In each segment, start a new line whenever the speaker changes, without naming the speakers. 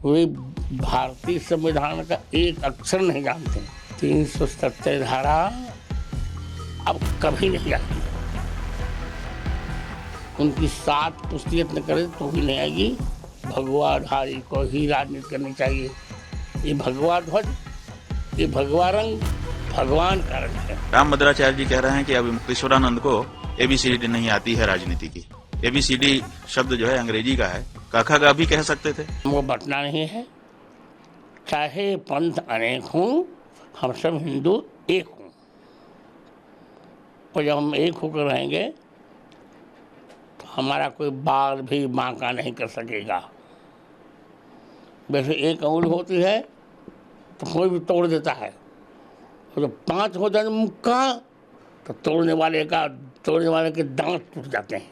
वे भारतीय संविधान का एक अक्षर नहीं जानते। 370 धारा अब कभी नहीं आएगी। उनकी 7 पुष्टि यत्न करे तो भी नहीं आएगी। भगवाधारी को ही राजनीति करनी चाहिए। ये भगवा ध्वज, ये भगवा रंग भगवान का रंग है।
रामभद्राचार्य जी कह रहे हैं कि अभी मुक्तेश्वरानंद को एबीसीडी नहीं आती है राजनीति की। एबीसीडी शब्द जो है अंग्रेजी का है, काका का भी कह सकते थे।
वो बटना नहीं है। चाहे पंथ अनेक हों, हम सब हिंदू एक हों। और जब हम एक होकर रहेंगे तो हमारा कोई बाल भी बांका नहीं कर सकेगा। वैसे एक अंगुल होती है तो कोई भी तोड़ देता है, और जब 5 हो जाए मुक्का तो तोड़ने वाले के दांत टूट जाते हैं।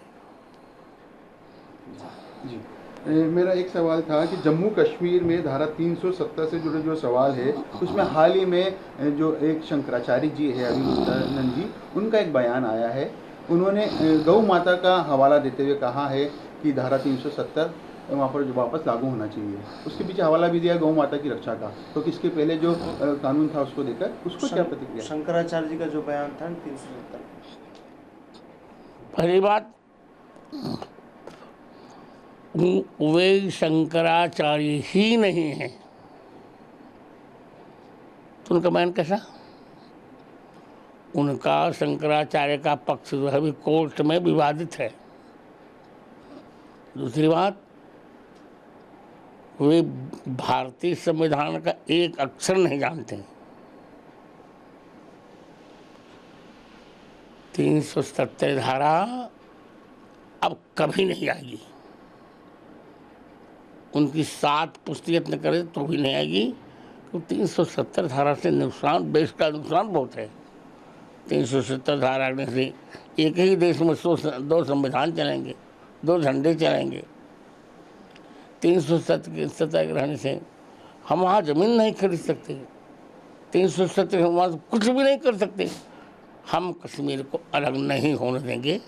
जी, मेरा एक सवाल था कि जम्मू कश्मीर में धारा 370 से जुड़े जो सवाल है उसमें हाल ही में जो एक शंकराचार्य जी है अभिमुक्तानंद जी, उनका एक बयान आया है। उन्होंने गौ माता का हवाला देते हुए कहा है कि धारा 370 वहाँ पर जो वापस लागू होना चाहिए। उसके पीछे हवाला भी दिया गौ माता की रक्षा का। तो किसके पहले जो कानून था उसको देकर उसको क्या प्रतिक्रिया?
शंकराचार्य जी का जो बयान था 370,
पहली बात, वे शंकराचार्य ही नहीं है तो उनका बयान कैसा? उनका शंकराचार्य का पक्ष जो है अभी कोर्ट में विवादित है। दूसरी बात, वे भारतीय संविधान का एक अक्षर नहीं जानते। 370 धारा अब कभी नहीं आएगी। उनकी 7 पुष्टि यत्न करे तो भी नहीं आएगी, क्योंकि 370 धारा से नुकसान, देश का नुकसान बहुत है। 370 धारा से एक ही देश में 2 संविधान चलेंगे, 2 झंडे चलेंगे। 370 के रहने से हम वहाँ ज़मीन नहीं खरीद सकते। 370 हम वहाँ कुछ भी नहीं कर सकते। हम कश्मीर को अलग नहीं होने देंगे।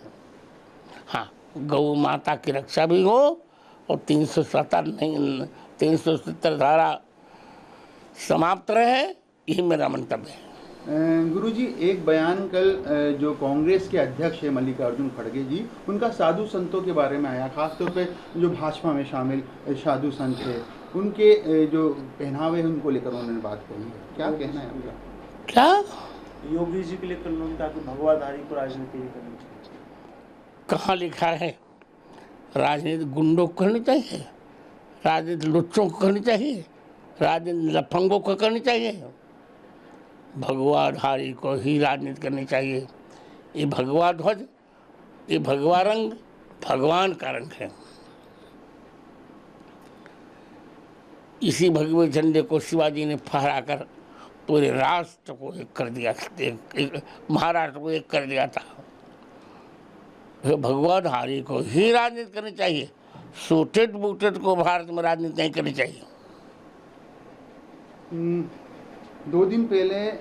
हाँ, गौ माता की रक्षा भी हो और 370 धारा समाप्त रहे, यही मेरा मंतव्य है।
गुरुजी, एक बयान कल जो कांग्रेस के अध्यक्ष है मल्लिकार्जुन खड़गे जी, उनका साधु संतों के बारे में आया। खासतौर पे जो भाजपा में शामिल साधु संत है, उनके जो पहनावे हैं उनको लेकर उन्होंने बात कही है। क्या कहना है आपका?
क्या
योगी जी के लिए कल उन्होंने कहा कि भगवाधारी को राजनीति नहीं करनी चाहिए।
कहाँ लिखा है? राजनीति गुंडों को करनी चाहिए, राजनीति लुच्चों को करनी चाहिए, राजनीति लफंगों को करनी चाहिए। भगवाधारी को ही राजनीति करनी चाहिए। ये भगवा ध्वज, ये भगवा रंग भगवान का रंग है। इसी भगवे झंडे को शिवाजी ने फहराकर पूरे राष्ट्र को एक कर दिया, महाराष्ट्र को एक कर दिया था। भगवाधारी को ही राजनीति करनी चाहिए। सूटेड बूटेड को भारत में राजनीति नहीं करनी चाहिए।
2 दिन पहले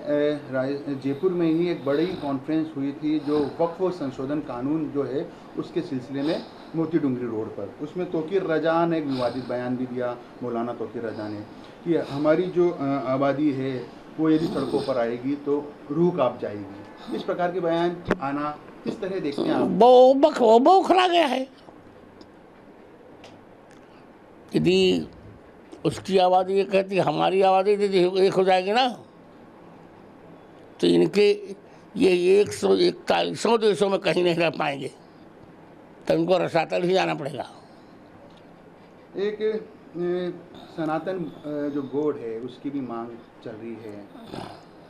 जयपुर में ही एक बड़ी कॉन्फ्रेंस हुई थी जो वक्फ संशोधन कानून जो है उसके सिलसिले में मोती डूंगरी रोड पर। उसमें तौकीर रजा ने एक विवादित बयान भी दिया, मौलाना तौकीर रजा ने, कि हमारी जो आबादी है वो यदि सड़कों पर आएगी तो रूह कांप जाएगी। इस प्रकार के बयान आना किस तरह देखते हैं आप?
बौखला गया है। यदि उसकी आबादी ये कहती है हमारी आबादी यदि एक हो जाएगी ना, तो इनके ये 141 देशों में कहीं नहीं रह पाएंगे, तो इनको रसातल ही जाना पड़ेगा।
एक सनातन जो बोर्ड है उसकी भी मांग चल रही है,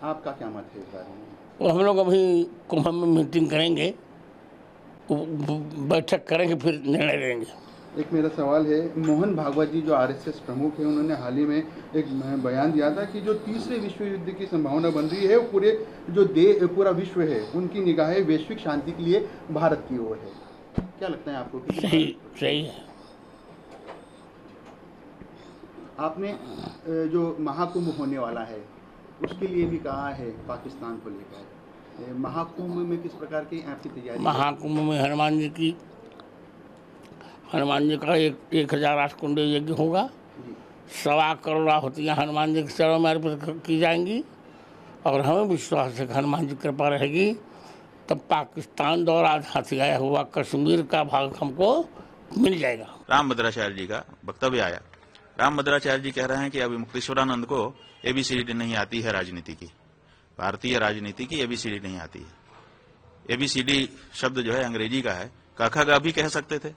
आपका क्या मत है इस बारे में?
वो हम लोग अभी कुंभ में मीटिंग करेंगे, बैठक करेंगे, फिर निर्णय लेंगे।
एक मेरा सवाल है, मोहन भागवत जी जो आरएसएस प्रमुख है, उन्होंने हाल ही में एक बयान दिया था कि जो तीसरे विश्व युद्ध की संभावना बन रही है वो पूरे जो पूरा विश्व है उनकी निगाहें वैश्विक शांति के लिए भारत की ओर है। क्या लगता है आपको?
सही है।
आपने जो महाकुंभ होने वाला है उसके लिए भी कहा है पाकिस्तान को लेकर, महाकुंभ में किस प्रकार की आपकी तैयारी?
महाकुंभ में हनुमान जी का 1008 कुंड यज्ञ होगा। 1.25 करोड़ आहुतियाँ हनुमान जी के चरणों में अर्पित की जाएंगी और हमें विश्वास है कि हनुमान जी की कृपा रहेगी तब पाकिस्तान द्वारा हथियाया हुआ कश्मीर का भाग हमको मिल जाएगा।
रामभद्राचार्य जी का वक्तव्य आया। रामभद्राचार्य जी कह रहे हैं कि अभी मुक्तेश्वरानंद को एबीसीडी नहीं आती है राजनीति की, भारतीय राजनीति की एबीसीडी नहीं आती है। एबीसीडी शब्द जो है अंग्रेजी का है, काका का भी कह सकते थे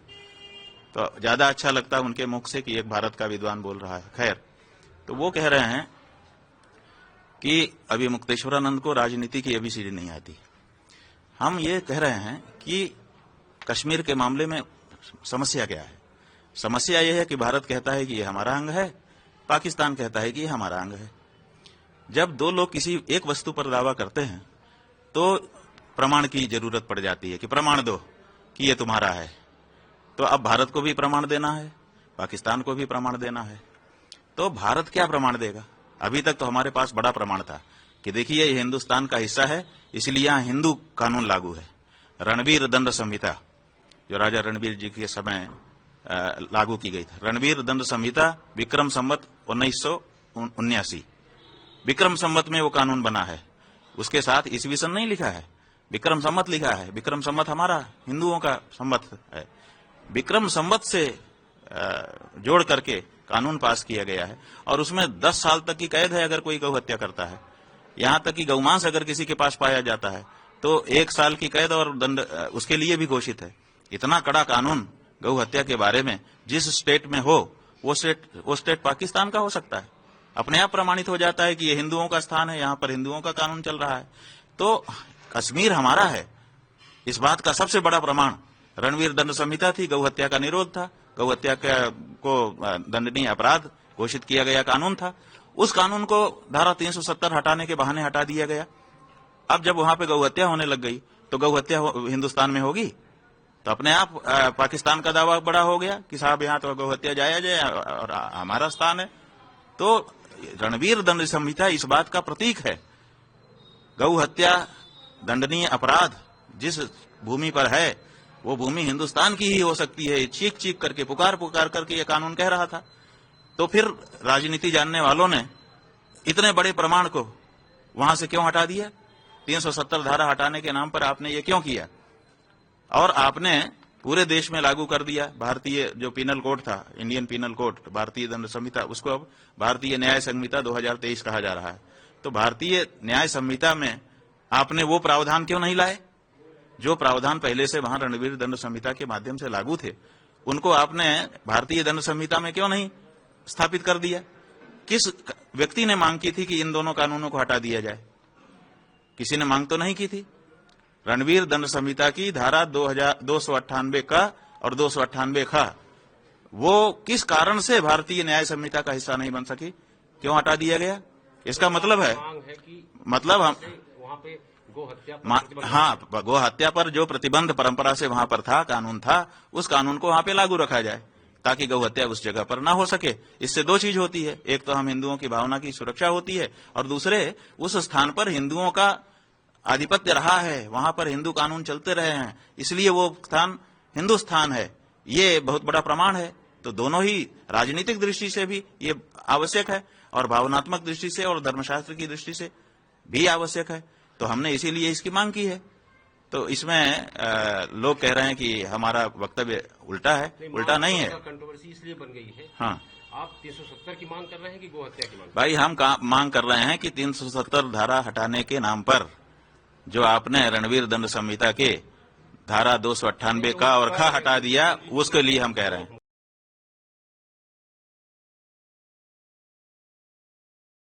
तो ज्यादा अच्छा लगता उनके मुख से कि एक भारत का विद्वान बोल रहा है। खैर, तो वो कह रहे हैं कि अभी मुक्तेश्वरानंद को राजनीति की एबीसीडी नहीं आती। हम ये कह रहे हैं कि कश्मीर के मामले में समस्या क्या है। समस्या यह है कि भारत कहता है कि ये हमारा अंग है, पाकिस्तान कहता है कि ये हमारा अंग है। जब दो लोग किसी एक वस्तु पर दावा करते हैं तो प्रमाण की जरूरत पड़ जाती है कि प्रमाण दो कि ये तुम्हारा है। तो अब भारत को भी प्रमाण देना है, पाकिस्तान को भी प्रमाण देना है। तो भारत क्या प्रमाण देगा? अभी तक तो हमारे पास बड़ा प्रमाण था कि देखिए ये हिंदुस्तान का हिस्सा है, इसलिए यहाँ हिंदू कानून लागू है। रणवीर दंड संहिता जो राजा रणवीर जी के समय लागू की गई थी, रणवीर दंड संहिता विक्रम संवत 1979 विक्रम संवत में वो कानून बना है। उसके साथ ईस्वी सन नहीं लिखा है, विक्रम संवत लिखा है। विक्रम संवत हमारा हिंदुओं का संवत है। विक्रम संवत से जोड़ करके कानून पास किया गया है और उसमें 10 साल तक की कैद है अगर कोई गौ हत्या करता है। यहां तक कि गौमांस अगर किसी के पास पाया जाता है तो 1 साल की कैद और दंड उसके लिए भी घोषित है। इतना कड़ा कानून गौ हत्या के बारे में जिस स्टेट में हो वो स्टेट पाकिस्तान का हो सकता है। अपने आप प्रमाणित हो जाता है कि ये हिंदुओं का स्थान है, यहाँ पर हिंदुओं का कानून चल रहा है। तो कश्मीर हमारा है, इस बात का सबसे बड़ा प्रमाण रणवीर दंड संहिता थी। गौ हत्या का निरोध था, गौ हत्या को दंडनीय अपराध घोषित किया गया कानून था। उस कानून को धारा 370 हटाने के बहाने हटा दिया गया। अब जब वहां पे गौ हत्या होने लग गई तो गौ हत्या हिंदुस्तान में होगी तो अपने आप पाकिस्तान का दावा बड़ा हो गया कि साहब यहाँ तो गौ हत्या जाया जाए और हमारा स्थान है। तो रणवीर दंड संहिता इस बात का प्रतीक है। गौ हत्या दंडनीय अपराध जिस भूमि पर है वो भूमि हिंदुस्तान की ही हो सकती है। चीख चीख करके पुकार करके ये कानून कह रहा था। तो फिर राजनीति जानने वालों ने इतने बड़े प्रमाण को वहां से क्यों हटा दिया? 370 धारा हटाने के नाम पर आपने ये क्यों किया? और आपने पूरे देश में लागू कर दिया भारतीय जो पिनल कोड था, इंडियन पिनल कोड, भारतीय दंड संहिता, उसको अब भारतीय न्याय संहिता 2023 कहा जा रहा है। तो भारतीय न्याय संहिता में आपने वो प्रावधान क्यों नहीं लाए जो प्रावधान पहले से वहां रणवीर दंड संहिता के माध्यम से लागू थे? उनको आपने भारतीय दंड संहिता में क्यों नहीं स्थापित कर दिया? किस व्यक्ति ने मांग की थी कि इन दोनों कानूनों को हटा दिया जाए? किसी ने मांग तो नहीं की थी। रणवीर दंड संहिता की धारा 298 का और 298 का वो किस कारण से भारतीय न्याय संहिता का हिस्सा नहीं बन सकी? क्यों हटा दिया गया? इसका मतलब है मतलब हम गो हत्या पर जो प्रतिबंध परंपरा से वहां पर था, कानून था, उस कानून को वहां पे लागू रखा जाए ताकि गौ हत्या उस जगह पर ना हो सके। इससे दो चीज होती है, एक तो हम हिंदुओं की भावना की सुरक्षा होती है और दूसरे उस स्थान पर हिंदुओं का आधिपत्य रहा है, वहां पर हिंदू कानून चलते रहे हैं, इसलिए वो स्थान हिंदुस्तान है। ये बहुत बड़ा प्रमाण है। तो दोनों ही राजनीतिक दृष्टि से भी ये आवश्यक है और भावनात्मक दृष्टि से और धर्मशास्त्र की दृष्टि से भी आवश्यक है। तो हमने इसीलिए इसकी मांग की है। तो इसमें लोग कह रहे हैं कि हमारा वक्तव्य उल्टा है। उल्टा नहीं है,
कंट्रोवर्सी इसलिए बन गई है।
हाँ,
आप 370 की मांग कर रहे हैं कि गो हत्या की मांग?
भाई हम मांग कर रहे हैं कि 370 धारा हटाने के नाम पर जो आपने रणवीर दंड संहिता के धारा 298 का और खा हटा दिया, उसके लिए हम कह रहे हैं।